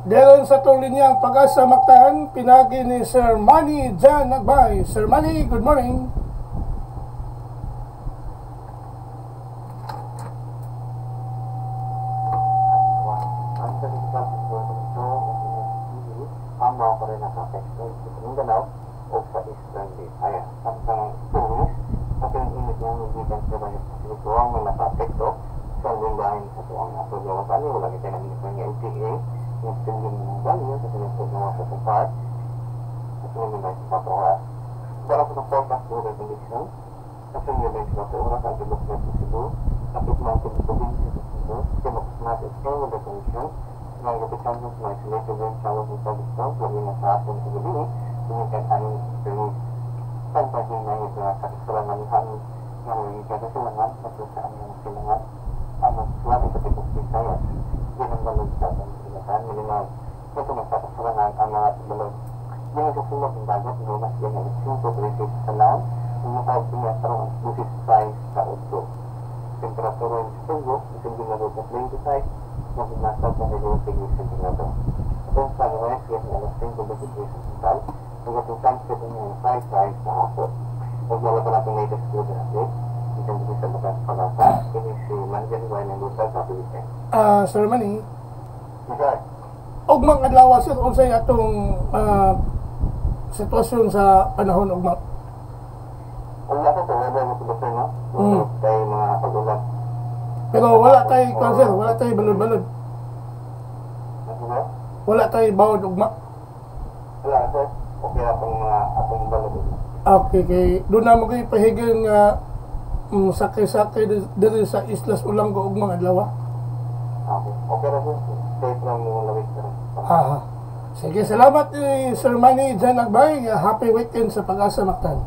Dayon sa itong linyang Pag-asa Mactan, pinagi ni Sir Manny Jan Agbay. Sir Manny, good morning. Sir Manny, ugmang adlaw sir, unsay atong sitwasyon sa panahon ugmang? Pero wala tay sir, wala tay balod-balod. Wala tay bawod ugma. Wala sir, okay atong balod. Okay, kay doon na mo kayo pahigang sakay-sakay diri sa Islas Ulango ugmang adlaw. Okay na po. Safe lang yung lawit sir. Sige, salamat Sir Manny Jan Agbay. Happy weekend sa Pag-asa Mactan.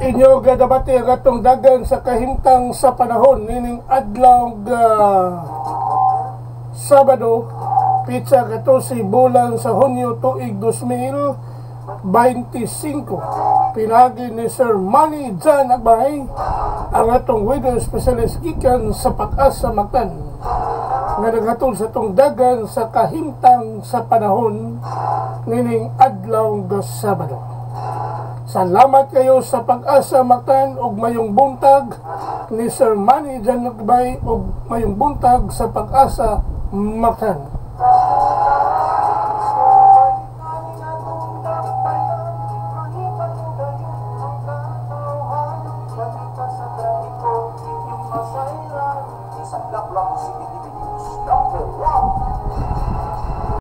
Inyo gadabati ang atong dagan sa kahimtang sa panahon nining adlaw Sabado, pizza 14 bulan sa Hunyo tuig 2025. Pinagi ni Sir Manny Jan Agbay ang atong weather specialist gikan sa Pag-asa Mactan nga naghatod sa atong dagan sa kahimtang sa panahon nining adlaw Sabado. Salamat kayo sa Pag-asa Mactan ug mayong buntag ni Sir Manny Jan Agbay ug mayong buntag sa Pag-asa Mactan. Sa